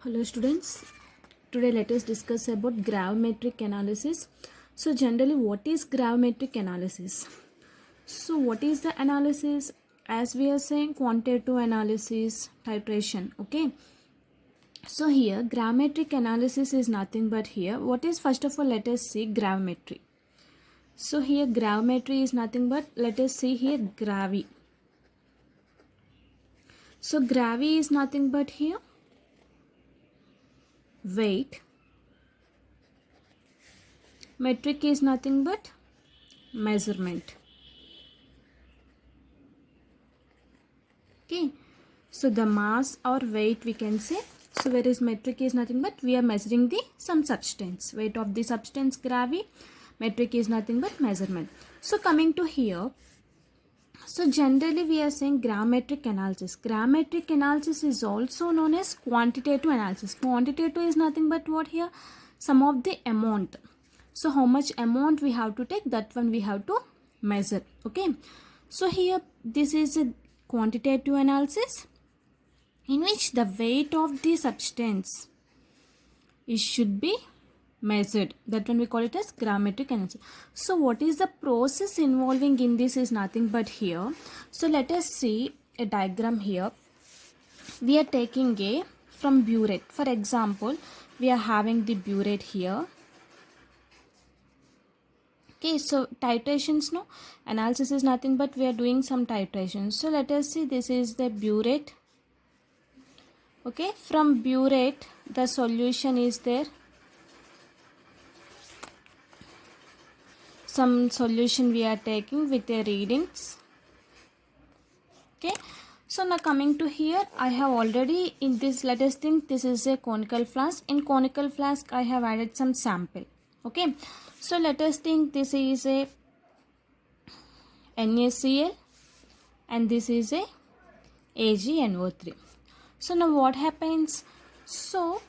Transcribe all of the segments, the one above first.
Hello students, today let us discuss about gravimetric analysis. So generally what is gravimetric analysis? So what is the analysis? As we are saying, quantitative analysis, titration, okay. So here gravimetric analysis is nothing but here. What is, first of all, let us see gravimetry. So here gravimetry is nothing but, let us see here gravi. So gravi is nothing but here weight. Metric is nothing but measurement. Okay, so the mass or weight we can say. So whereas metric is nothing but we are measuring the some substance, weight of the substance gravi. Metric is nothing but measurement. So coming to here, so generally we are saying gravimetric analysis. Gravimetric analysis is also known as quantitative analysis. Quantitative is nothing but what here? Sum of the amount. So how much amount we have to take, that one we have to measure. Okay, so here this is a quantitative analysis in which the weight of the substance should be measured. That one we call it as gravimetric analysis. So what is the process involving in this is nothing but here. So let us see a diagram here. We are taking a from burette. For example, we are having the burette here. Okay, so titrations, no, analysis is nothing but we are doing some titrations. So let us see, this is the burette. Okay, from burette the solution is there. Some solution we are taking with the readings. Okay, so now coming to here, I have already in this, let us think this is a conical flask. In conical flask I have added some sample. Okay, so let us think this is a NaCl and this is a AgNO3. So now what happens? So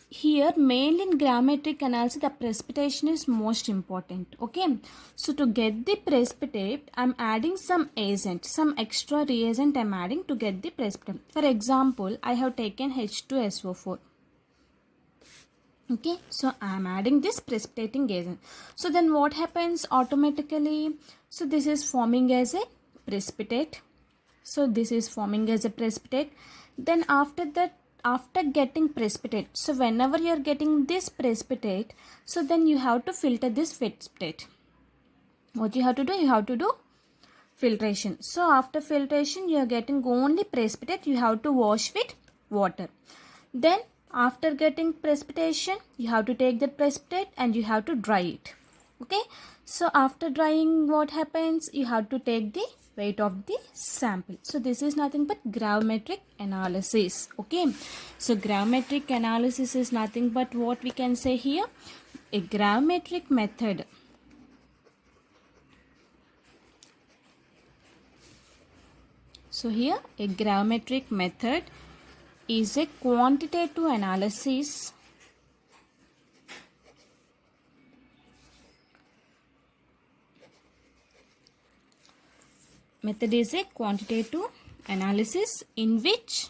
here mainly in gravimetric analysis the precipitation is most important. Okay, so to get the precipitate I am adding some agent, some extra reagent I am adding to get the precipitate. For example, I have taken H2SO4. Okay, so I am adding this precipitating agent. So then what happens automatically? So this is forming as a precipitate. So this is forming as a precipitate. Then after that, after getting precipitate, so whenever you are getting this precipitate, so then you have to filter this precipitate. What you have to do? You have to do filtration. So after filtration you are getting only precipitate, you have to wash with water. Then after getting precipitation you have to take that precipitate and you have to dry it. Okay, so after drying what happens? You have to take the weight of the sample. So this is nothing but gravimetric analysis. Okay, so gravimetric analysis is nothing but what we can say here, a gravimetric method. So here a gravimetric method is a quantitative analysis method is a quantitative analysis in which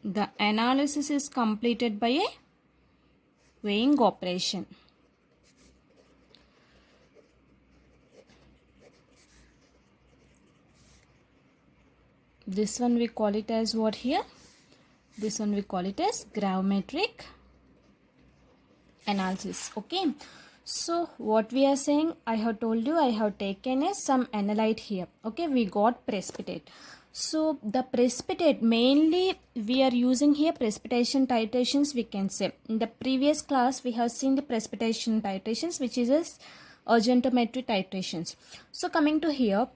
the analysis is completed by a weighing operation. This one we call it as what here? This one we call it as gravimetric analysis. Okay, so what we are saying, I have told you I have taken a some analyte here. Okay, we got precipitate. So the precipitate mainly we are using here precipitation titrations we can say. In the previous class we have seen the precipitation titrations, which is as urgentometry titrations. So coming to here,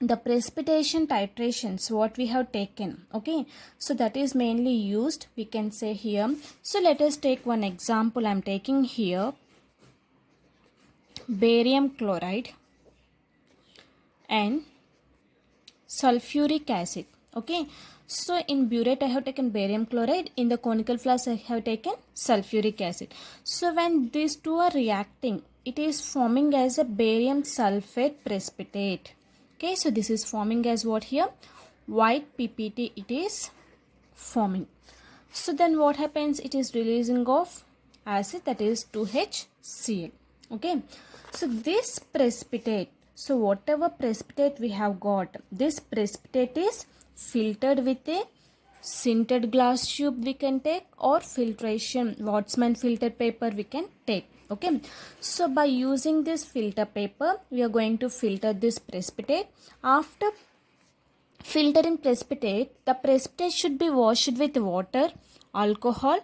the precipitation titrations what we have taken. Okay, so that is mainly used we can say here. So let us take one example. I am taking here barium chloride and sulfuric acid. Okay, so in burette I have taken barium chloride, in the conical flask I have taken sulfuric acid. So when these two are reacting, it is forming as a barium sulfate precipitate. Okay, so this is forming as what here? White PPT it is forming. So then what happens? It is releasing of acid, that is 2HCl. Okay, so this precipitate, so whatever precipitate we have got, this precipitate is filtered with a sintered glass tube we can take, or filtration Wattsman filter paper we can take. Okay, so by using this filter paper we are going to filter this precipitate. After filtering precipitate, the precipitate should be washed with water, alcohol,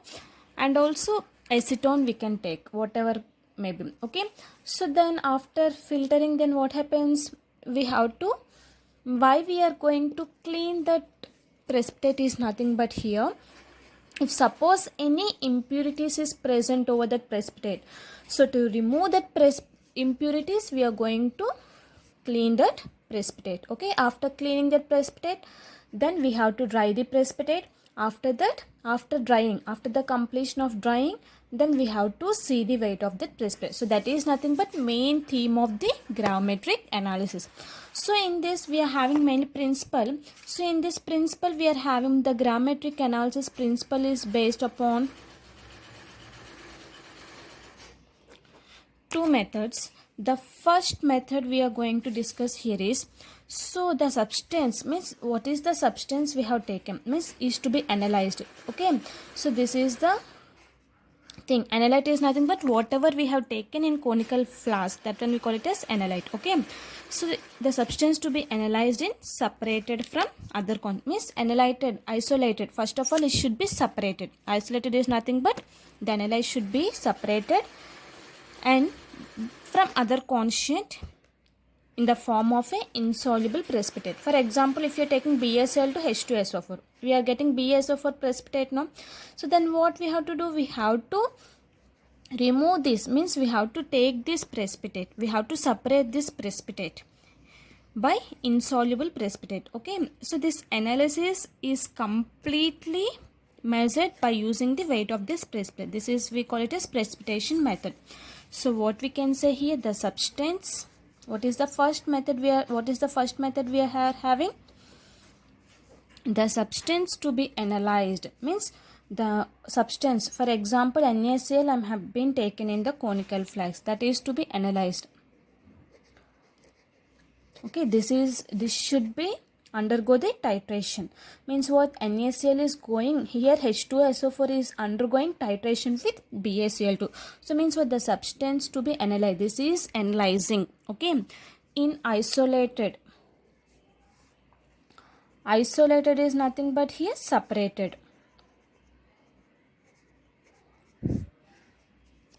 and also acetone we can take, whatever maybe. Okay, so then after filtering, then what happens? We have to, why we are going to clean that precipitate is nothing but here, if suppose any impurities is present over that precipitate, so to remove that impurities we are going to clean that precipitate. Okay, after cleaning that precipitate, then we have to dry the precipitate. After that, after drying, after the completion of drying, then we have to see the weight of that precipitate. So that is nothing but main theme of the gravimetric analysis. So in this we are having many principle. So in this principle we are having the gravimetric analysis principle is based upon two methods. The first method we are going to discuss here is, so the substance means what is the substance we have taken means is to be analyzed. Okay, so this is the thing. Analyte is nothing but whatever we have taken in conical flask, that one we call it as analyte. Okay, so the substance to be analyzed in separated from other means analyted, isolated. First of all it should be separated. Isolated is nothing but the analyte should be separated and from other constituent in the form of a insoluble precipitate. For example, if you are taking BaSiL to H2SO4, we are getting BaSO4 precipitate now. So then what we have to do? We have to remove this, means we have to take this precipitate. We have to separate this precipitate by insoluble precipitate. Okay, so this analysis is completely measured by using the weight of this precipitate. This is, we call it as precipitation method. So what we can say here, the substance, what is the first method we are having? The substance to be analyzed means the substance, for example NaCl have been taken in the conical flask, that is to be analyzed. Okay, this should be undergo the titration. Means what? NaCl is going here, H2SO4 is undergoing titration with BaCl2. So means what? The substance to be analyzed, this is analyzing. Okay, in isolated is nothing but here separated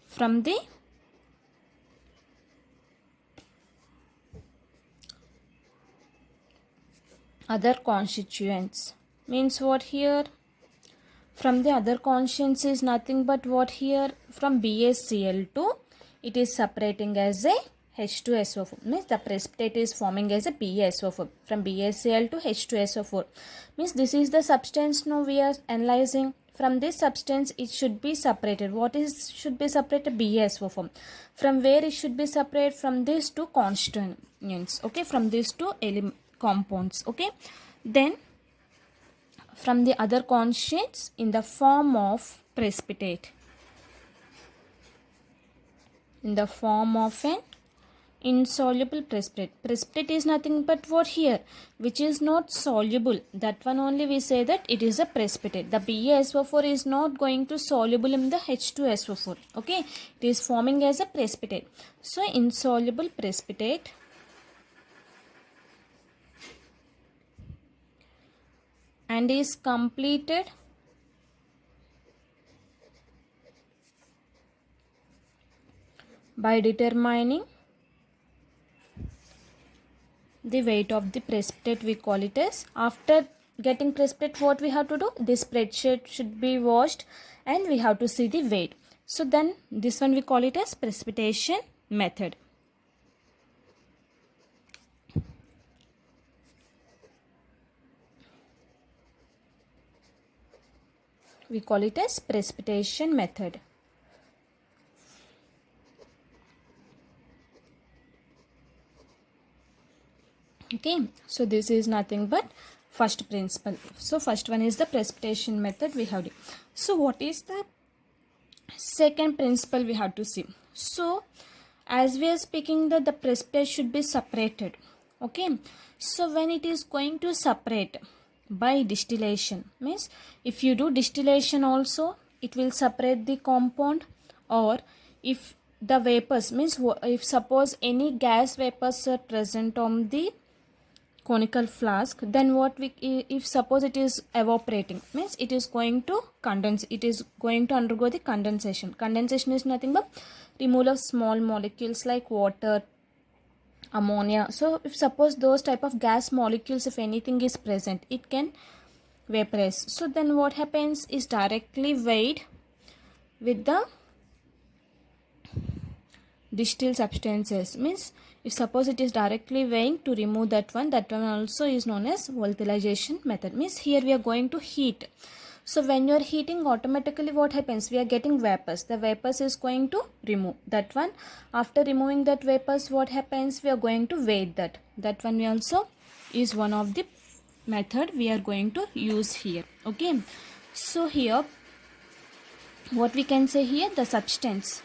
from the other constituents. Means what here? From the other constituents is nothing but what here? From BaCl2 it is separating as a H2SO4. Means the precipitate is forming as a BaSO4. From BaCl to H2SO4. Means this is the substance now we are analyzing. From this substance it should be separated. What is should be separated? BaSO4. From where it should be separated? From these two constituents. Okay, from these two compounds. Okay, then from the other constituents in the form of precipitate, in the form of an insoluble precipitate. Precipitate is nothing but what here? Which is not soluble. That one only we say that it is a precipitate. The BaSO4 is not going to soluble in the H2SO4. Okay, it is forming as a precipitate. So insoluble precipitate and is completed by determining the weight of the precipitate. We call it as, after getting precipitate what we have to do? This spreadsheet should be washed and we have to see the weight. So then this one we call it as precipitation method. We call it as precipitation method. Okay, so this is nothing but first principle. So first one is the precipitation method we have. So what is the second principle we have to see? So as we are speaking that the precipitate should be separated. Okay, so when it is going to separate by distillation, means if you do distillation also it will separate the compound, or if the vapors, means if suppose any gas vapors are present on the conical flask, then what we, if suppose it is evaporating, means it is going to condense, it is going to undergo the condensation. Condensation is nothing but removal of small molecules like water, ammonia. So if suppose those type of gas molecules, if anything is present, it can vaporize. So then what happens is directly weighed with the distilled substances, means if suppose it is directly weighing to remove that one also is known as volatilization method. Means here we are going to heat. So when you are heating, automatically what happens, we are getting vapors. The vapors is going to remove that one. After removing that vapors, what happens, we are going to weigh that one. We also is one of the method we are going to use here. Okay, so here what we can say here, the substance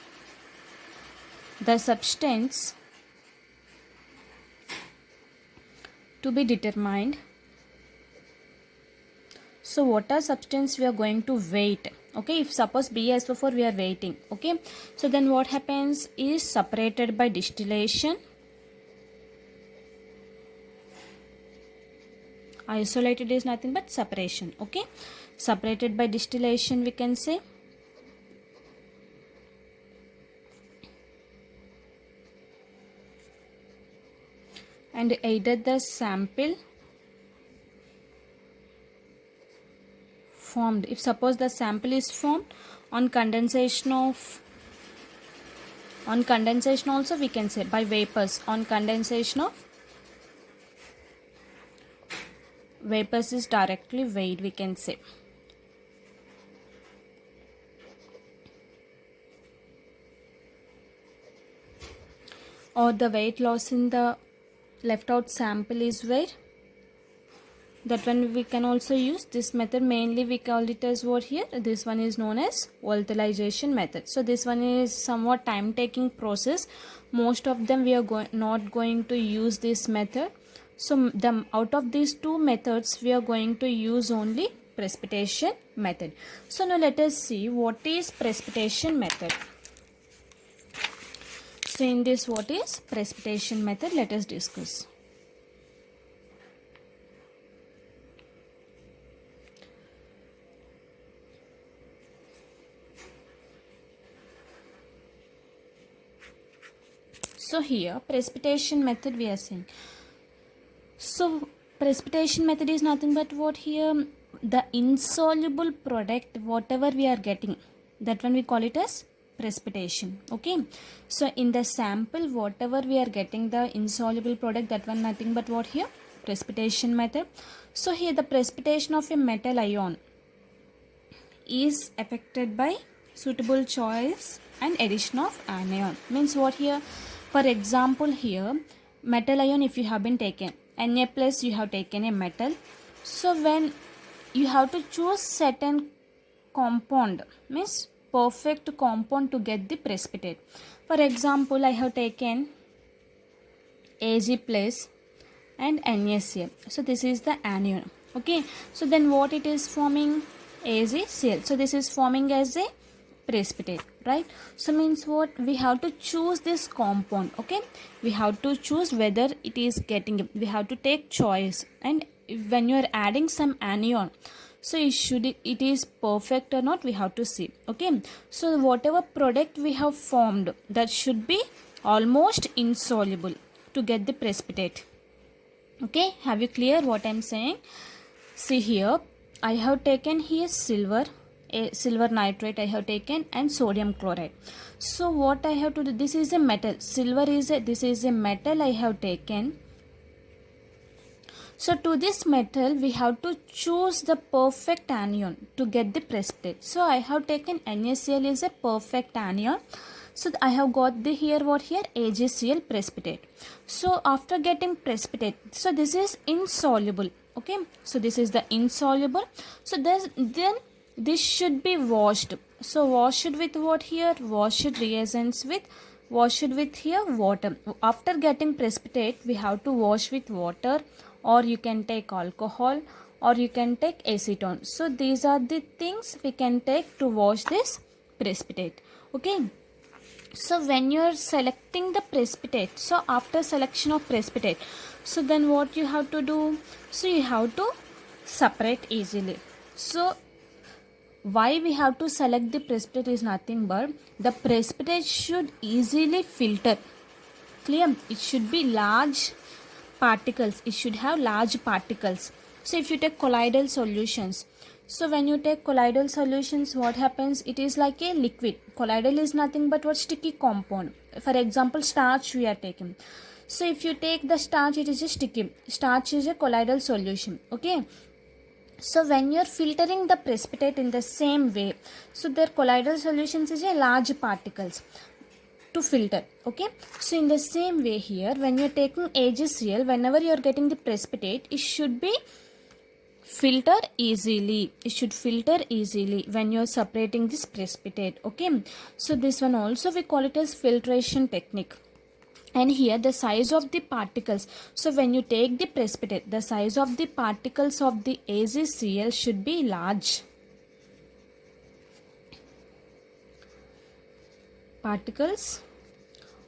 to be determined. So what are substance we are going to weight? Okay, if suppose BiSO4 we are weighting. Okay, so then what happens is separated by distillation. Isolated is nothing but separation. Okay, separated by distillation we can say. And either the sample formed, if suppose the sample is formed on condensation also we can say by vapors. On condensation of vapors is directly weighed, we can say. Or the weight loss in the left out sample is weighed. That one we can also use this method. Mainly we call it as what here, this one is known as volatilization method. So this one is somewhat time taking process. Most of them we are not going to use this method. So out of these two methods we are going to use only precipitation method. So now let us see what is precipitation method. So in this, what is precipitation method, let us discuss. So here precipitation method we are saying. So precipitation method is nothing but what here, the insoluble product whatever we are getting, that one we call it as precipitation. Okay, so in the sample whatever we are getting the insoluble product, that one nothing but what here, precipitation method. So here the precipitation of a metal ion is affected by suitable choice and addition of anion. Means what here, for example here metal ion, if you have been taken Na plus, you have taken a metal. So when you have to choose certain compound, means perfect compound to get the precipitate. For example, I have taken Ag plus and NaCl. So this is the anion. Okay, so then what it is forming, AgCl. So this is forming as a precipitate, right? So means what, we have to choose this compound. Okay, we have to choose whether it is getting, we have to take choice. And when you are adding some anion, so it is perfect or not, we have to see. Okay, so whatever product we have formed, that should be almost insoluble to get the precipitate. Okay, have you clear what I am saying? See here, I have taken here silver nitrate I have taken, and sodium chloride. So what I have to do, this is a metal, silver is this is a metal I have taken. So to this metal we have to choose the perfect anion to get the precipitate. So I have taken NaCl is a perfect anion. So I have got the here what here AgCl precipitate. So after getting precipitate, so this is insoluble. Okay, so this is the insoluble. So then this should be washed. So wash it with what here? Wash it reagents with, wash it with here water. After getting precipitate, we have to wash with water, or you can take alcohol, or you can take acetone. So these are the things we can take to wash this precipitate. Okay, so when you are selecting the precipitate, so after selection of precipitate, so then what you have to do? So you have to separate easily. So why we have to select the precipitate is nothing but the precipitate should easily filter. Clear? It should be large particles. It should have large particles. So if you take colloidal solutions, so when you take colloidal solutions, what happens? It is like a liquid. Colloidal is nothing but what? Sticky compound. For example, starch we are taking. So if you take the starch, it is a sticky. Starch is a colloidal solution. Okay. So when you're filtering the precipitate in the same way, so their colloidal solutions is a large particles to filter. Okay, so in the same way here, when you're taking AgCl, whenever you're getting the precipitate, it should be filter easily. It should filter easily when you're separating this precipitate. Okay, so this one also we call it as filtration technique. And here the size of the particles, so when you take the precipitate, the size of the particles of the AgCl should be large. Particles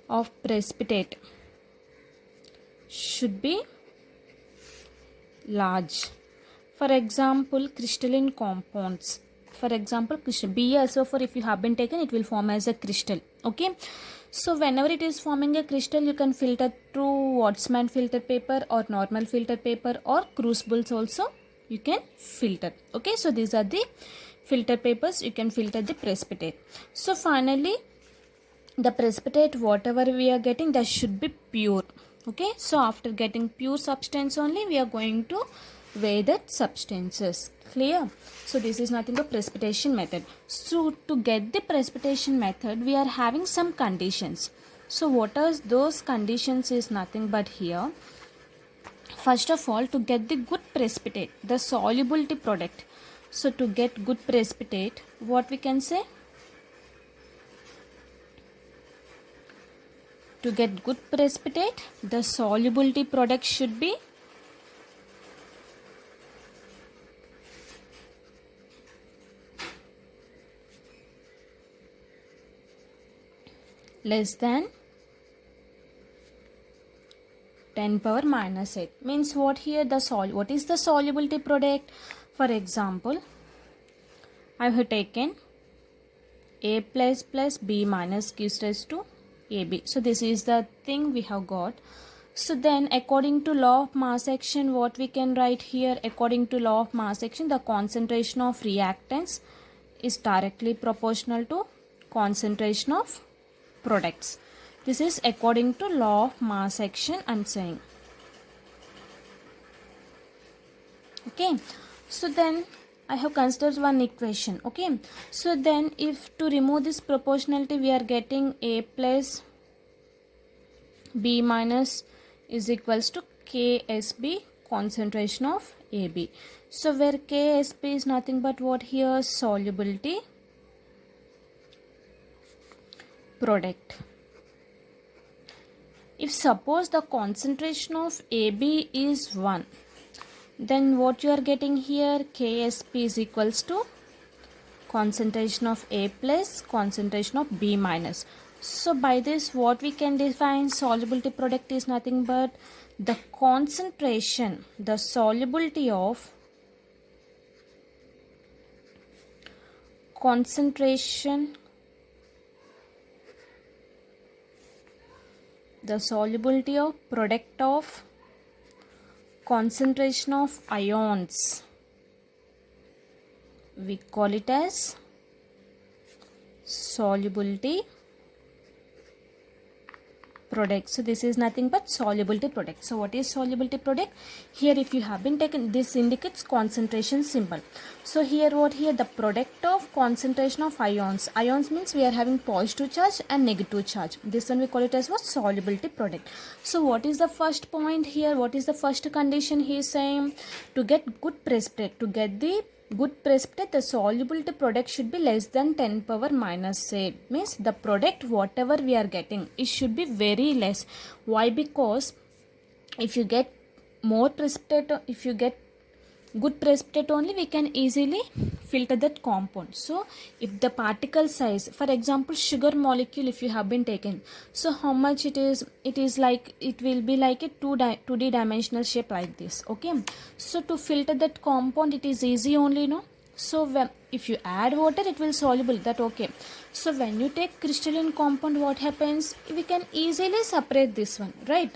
of precipitate should be large. For example, crystalline compounds. For example, BaSO4, if you have been taken, it will form as a crystal. Okay, so whenever it is forming a crystal, you can filter through Wattsman filter paper or normal filter paper or crucibles also you can filter. Okay, so these are the filter papers you can filter the precipitate. So finally, the precipitate whatever we are getting, that should be pure. Okay, so after getting pure substance only, we are going to weigh that substances. Clear? So this is nothing but precipitation method. So to get the precipitation method, we are having some conditions. So what are those conditions is nothing but here. First of all, to get the good precipitate, the solubility product. So to get good precipitate, what we can say? To get good precipitate, the solubility product should be less than 10 power minus 8. Means what here? What is the solubility product? For example, I have taken A plus B minus gives rise to AB. So this is the thing we have got. So then according to law of mass action, what we can write here? According to law of mass action, the concentration of reactants is directly proportional to concentration of products. This is according to law of mass action I'm saying. Okay, so then I have considered one equation. Okay, so then if to remove this proportionality, we are getting A plus B minus is equals to KSB, concentration of AB. So where KSB is nothing but what here? Solubility product. If suppose the concentration of AB is 1, then what you are getting here? KSP is equals to concentration of A plus concentration of B minus. So by this, what we can define? Solubility product is nothing but the concentration, the solubility of concentration, the solubility of product of concentration of ions. We call it as solubility product. So this is nothing but solubility product. So what is solubility product? Here if you have been taken, this indicates concentration symbol. So here the product of concentration of ions. Ions means we are having positive charge and negative charge. This one we call it as what? Solubility product. So what is the first point here? What is the first condition he is saying? To get good precipitate, to get the good precipitate, the solubility product should be less than 10 power minus 8. Means the product whatever we are getting, it should be very less. Why? Because if you get more precipitate, if you get good precipitate only, we can easily filter that compound. So if the particle size, for example sugar molecule if you have been taken, so how much it is like, it will be like a 2D dimensional shape like this. Okay, so to filter that compound it is easy only, no? So if you add water it will soluble that. Okay, so when you take crystalline compound, what happens? We can easily separate this one, right?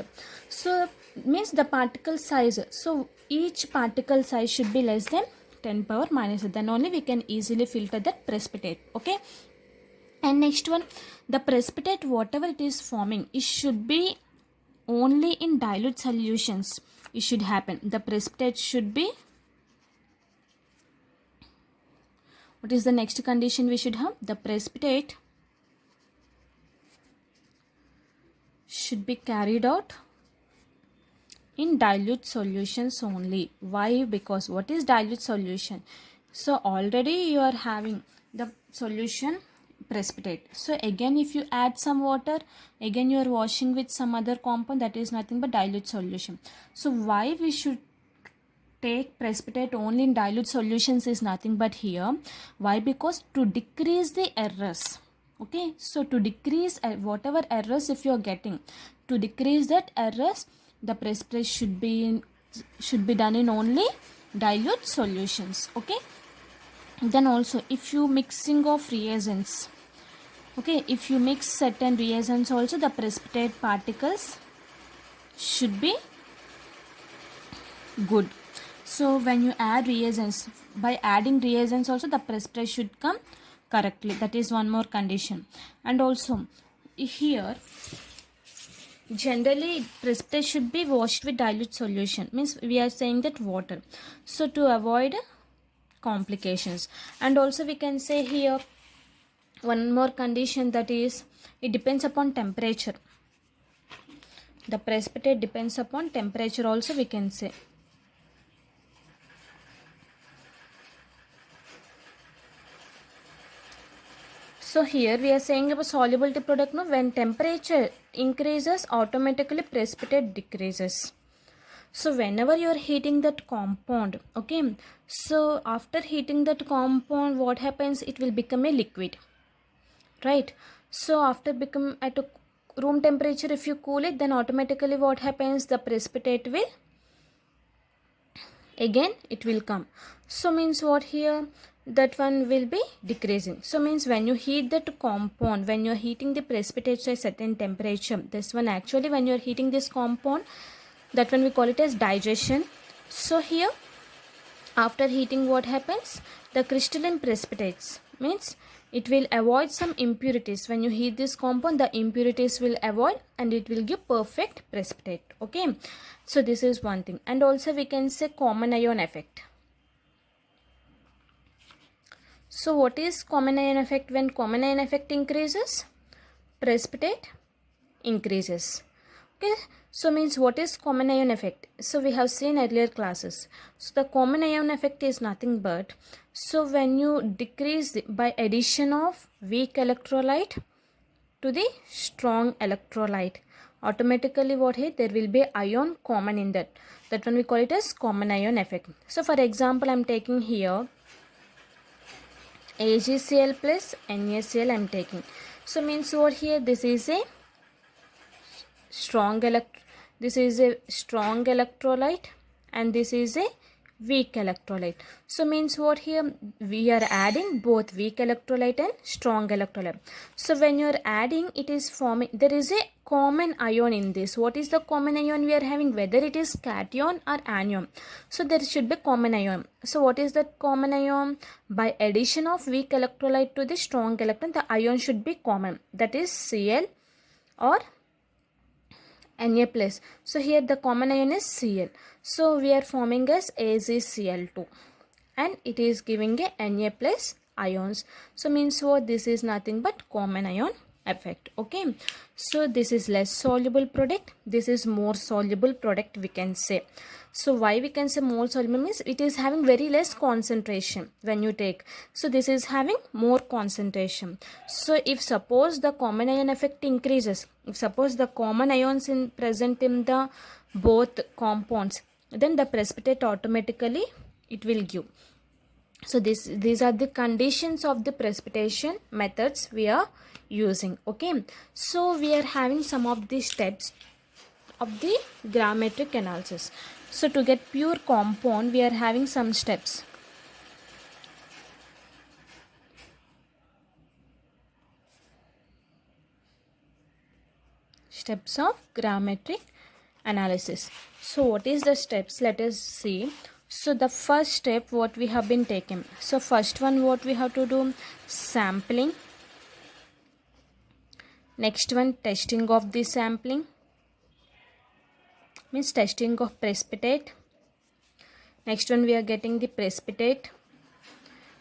So means the particle size, so each particle size should be less than 10 power minus 8. Then only we can easily filter that precipitate. Okay, and next one, the precipitate whatever it is forming, it should be only in dilute solutions. It should happen, the precipitate should be, what is the next condition we should have? The precipitate should be carried out in dilute solutions only. Why? Because what is dilute solution? So already you are having the solution precipitate. So again if you add some water, again you are washing with some other compound, that is nothing but dilute solution. So why we should take precipitate only in dilute solutions is nothing but here. Why? Because to decrease the errors. Okay, so to decrease whatever errors if you are getting, to decrease that errors, the precipitate should be done in only dilute solutions. Okay, then also if you mixing of reagents, okay, if you mix certain reagents also, the precipitate particles should be good. So when you add reagents, by adding reagents also the precipitate should come correctly. That is one more condition. And also here generally precipitate should be washed with dilute solution, means we are saying that water, so to avoid complications. And also we can say here one more condition, that is it depends upon temperature. The precipitate depends upon temperature also we can say. So here we are saying about solubility product, no, when temperature increases automatically precipitate decreases. So whenever you are heating that compound, okay, so after heating that compound what happens? It will become a liquid, right? So after become at a room temperature, if you cool it, then automatically what happens? The precipitate will again it will come. So means what here? That one will be decreasing. So means when you heat that compound, when you are heating the precipitate to a certain temperature, this one actually when you are heating this compound, that one we call it as digestion. So here after heating what happens? The crystalline precipitates, means it will avoid some impurities. When you heat this compound, the impurities will avoid and it will give perfect precipitate. Okay, so this is one thing. And also we can say common ion effect. So what is common ion effect? When common ion effect increases, precipitate increases. Okay, so means what is common ion effect? So we have seen earlier classes. So the common ion effect is nothing but, so when you decrease by addition of weak electrolyte to the strong electrolyte, automatically what here? There will be ion common in that. That one we call it as common ion effect. So for example, I am taking here AgCl plus NaCl I am taking. So means what here? This is a strong electrolyte and this is a weak electrolyte. So means what here? We are adding both weak electrolyte and strong electrolyte. So when you are adding, it is forming, there is a common ion in this. What is the common ion we are having? Whether it is cation or anion. So there should be common ion. So what is that common ion? By addition of weak electrolyte to the strong electron, the ion should be common. That is Cl or Na plus. So here the common ion is Cl. So we are forming as AgCl2 and it is giving a Na plus ions. So means what? This is nothing but common ion effect. Okay. So this is less soluble product. This is more soluble product, we can say. So why we can say more soluble means it is having very less concentration when you take. So this is having more concentration. So if suppose the common ion effect increases, if suppose the common ions in present in the both compounds, then the precipitate automatically it will give. So these are the conditions of the precipitation methods we are using. Okay, so we are having some of the steps of the gravimetric analysis. So to get pure compound, we are having some steps. Steps of gravimetric analysis. So what is the steps? Let us see. So the first step what we have been taken. So first one what we have to do, sampling. Next one, testing of the sampling, means testing of precipitate. Next one we are getting the precipitate.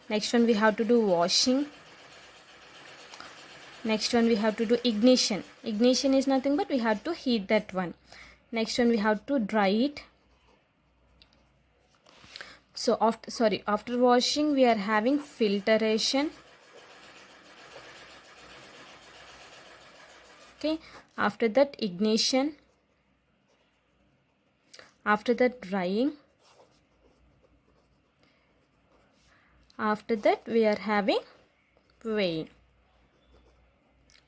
Next one we have to do washing. Next one we have to do ignition. Ignition is nothing but we have to heat that one. Next one we have to dry it. So after washing we are having filtration. Okay, after that ignition, after that drying, after that we are having weighing.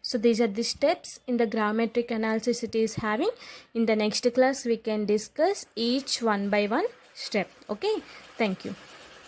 So these are the steps in the gravimetric analysis it is having. In the next class we can discuss each one by one step. Okay, thank you.